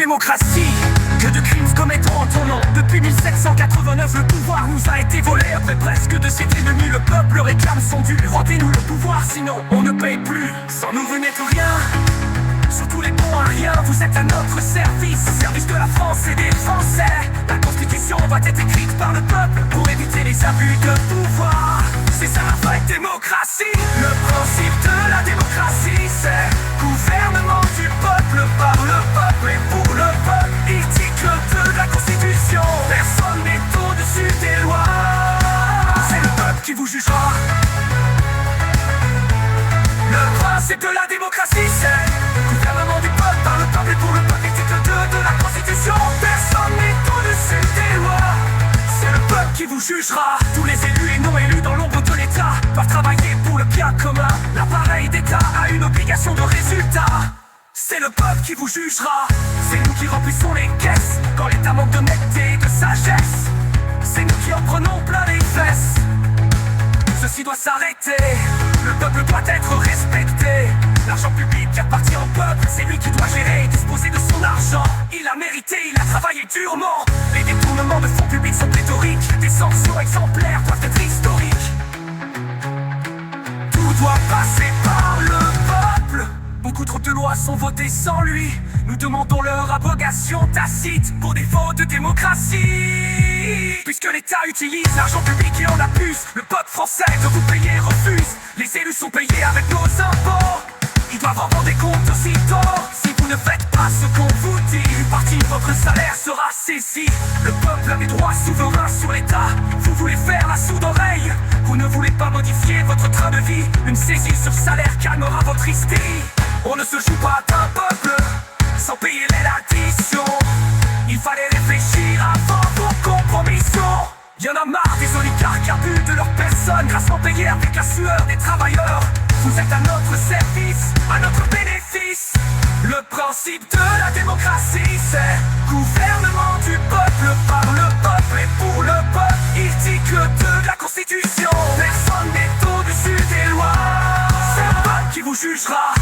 démocratie. Que de crimes commettront en ton nom. Depuis 1789 le pouvoir nous a été volé. Après presque de cet ennemi, le peuple réclame son dû. Rendez-nous le pouvoir, sinon on ne paye plus. Sans nous vous n'êtes rien, sur tous les bons à rien. Vous êtes à notre service, au service de la France et des Français. La Constitution va être écrite par le peuple pour éviter les abus de pouvoir. C'est ça la vraie démocratie. Le principe de la démocratie, c'est gouvernement du peuple, par le peuple et pour le peuple. Article de la Constitution, personne n'est au-dessus des lois. C'est le peuple qui vous jugera. Le principe de la démocratie, c'est gouvernement du peuple, par le peuple et pour le peuple. Article 2 de la Constitution, personne n'est au-dessus des lois. C'est le peuple qui vous jugera. Tous les élus et non élus dans l'ombre de l'État doivent travailler pour le bien commun. L'appareil d'État a une obligation de résultat. C'est le peuple qui vous jugera. C'est nous qui remplissons les caisses quand l'État manque d'honnêteté et de sagesse. C'est nous qui en prenons plein les fesses. Ceci doit s'arrêter. Le peuple doit être respecté. L'argent public appartient au peuple. C'est lui qui doit gérer et disposer de son argent. Il a mérité, il a travaillé durement. Les détournements de fonds publics sont pléthoriques. Des sanctions exemplaires doivent être historiques. Tout doit passer par le peuple. Beaucoup trop de lois sont votées sans lui. Nous demandons leur abrogation tacite pour défaut de démocratie. Puisque l'État utilise l'argent public et en abuse, le peuple français de vous payer refuse. Les élus sont payés avec nos impôts. Ils doivent en rendre des comptes aussitôt. Si vous ne faites pas ce qu'on vous dit, une partie de votre salaire sera saisie. Le peuple a des droits souverains sur l'État. Vous voulez faire la sourde oreille. Vous ne voulez pas modifier votre train de vie. Une saisie sur salaire calmera votre hystérie. On ne se joue pas d'un peuple sans payer l'addition. Il fallait réfléchir avant vos compromissions. Y'en a marre des oligarques abus de leur personne, grassement payés avec la sueur des travailleurs. Vous êtes à notre service, à notre bénéfice. Le principe de la démocratie, c'est gouvernement du peuple, par le peuple et pour le peuple. Article 2 de la Constitution, personne n'est au-dessus des lois. C'est le peuple qui vous jugera.